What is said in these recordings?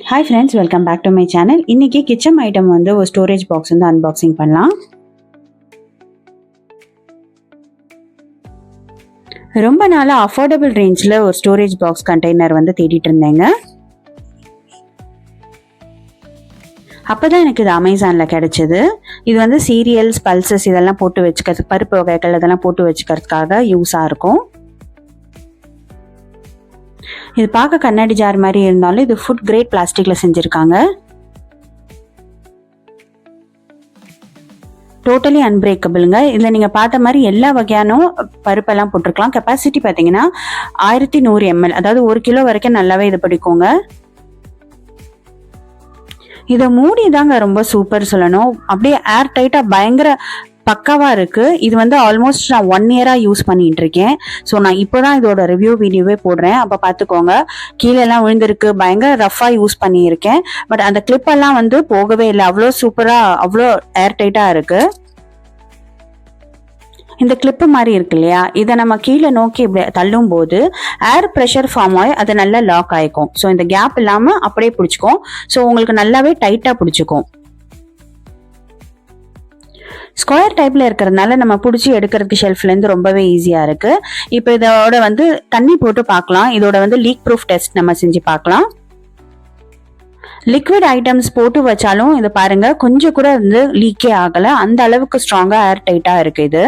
Hi friends, welcome back to my channel. இன்றைக்கி kitchen item வந்து ஒரு ஸ்டோரேஜ் பாக்ஸ் வந்து அன்பாக்சிங் பண்ணலாம். ரொம்ப நாளாக அஃபோர்டபுள் ரேஞ்சில் ஒரு ஸ்டோரேஜ் பாக்ஸ் கண்டெய்னர் வந்து தேடிட்டு இருந்தேங்க. அப்போ தான் எனக்கு இது அமேசானில் கிடச்சிது. இது வந்து சீரியல்ஸ், பல்சஸ் இதெல்லாம் போட்டு வச்சுக்கிறதுக்கு, பருப்பு வகைகள் இதெல்லாம் போட்டு வச்சுக்கிறதுக்காக யூஸாக இருக்கும். இது பார்க்க கண்ணாடி ஜார் மாதிரி இருந்தாலும் இது ஃபுட் கிரேட் பிளாஸ்டிக்ல செஞ்சிருக்காங்க. டோட்டலி அன்பிரேக்கபிளுங்க. இதில் நீங்கள் பார்த்த மாதிரி எல்லா வகையான பருப்பெல்லாம் போட்டிருக்கலாம். கெப்பாசிட்டி பார்த்தீங்கன்னா 1100 ml, அதாவது 1 கிலோ வரைக்கும் நல்லாவே இது பிடிக்குங்க. இதை மூடி தாங்க ரொம்ப சூப்பர் சொல்லணும். அப்படியே ஏர் டைட்டாக பயங்கர பக்காவாக இருக்குது. இது வந்து ஆல்மோஸ்ட் நான் 1 இயராக யூஸ் பண்ணிட்டு இருக்கேன். ஸோ நான் இப்போ தான் இதோட ரிவ்யூ வீடியோவே போடுறேன். அப்போ பார்த்துக்கோங்க. கீழெல்லாம் விழுந்திருக்கு, பயங்கர ரஃபாக யூஸ் பண்ணியிருக்கேன். பட் அந்த கிளிப்பெல்லாம் வந்து போகவே இல்லை. அவ்வளோ சூப்பராக, அவ்வளோ ஏர் டைட்டாக இருக்குது. இந்த கிளிப்பு மாதிரி இருக்கு இல்லையா, இதை நம்ம கீழே நோக்கி இப்படி தள்ளும் போது ஏர் ப்ரெஷர் ஃபார்ம் ஆகி அது நல்லா லாக் ஆகிக்கும். ஸோ இந்த கேப் இல்லாமல் அப்படியே பிடிச்சிக்கும். ஸோ உங்களுக்கு நல்லாவே டைட்டாக பிடிச்சிக்கும். ஸ்கொயர் டைப்ல இருக்கிறதுனால நம்ம பிடிச்சி எடுக்கிறதுக்கு ஷெல்ஃப்லேருந்து ரொம்பவே ஈஸியாக இருக்குது. இப்போ இதோட வந்து தண்ணி போட்டு பார்க்கலாம். இதோட வந்து லீக் ப்ரூஃப் டெஸ்ட் நம்ம செஞ்சு பார்க்கலாம். லிக்விட் ஐட்டம்ஸ் போட்டு வச்சாலும் இது பாருங்க, கொஞ்சம் கூட வந்து லீக்கே ஆகலை. அந்த அளவுக்கு ஸ்ட்ராங்காக ஏர் டைட்டாக இருக்குது இது.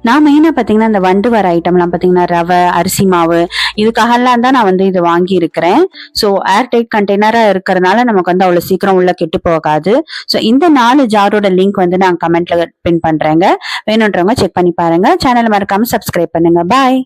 நான் மெயினாக பார்த்தீங்கன்னா இந்த வண்டு வர ஐட்டம்லாம் பார்த்தீங்கன்னா ரவை, அரிசி மாவு, இதுக்காகலாம் தான் நான் வந்து இது வாங்கி இருக்கிறேன். ஸோ ஏர் டைட் கண்டெய்னராக இருக்கிறதுனால நமக்கு வந்து அவ்வளோ சீக்கிரம் உள்ள கெட்டு போகாது. ஸோ இந்த 4 ஜாரோட லிங்க் வந்து நான் கமெண்ட்ல பின் பண்ணுறேங்க. வேணுன்றவங்க செக் பண்ணி பாருங்க. சேனலை மறக்காம சப்ஸ்கிரைப் பண்ணுங்க. பாய்.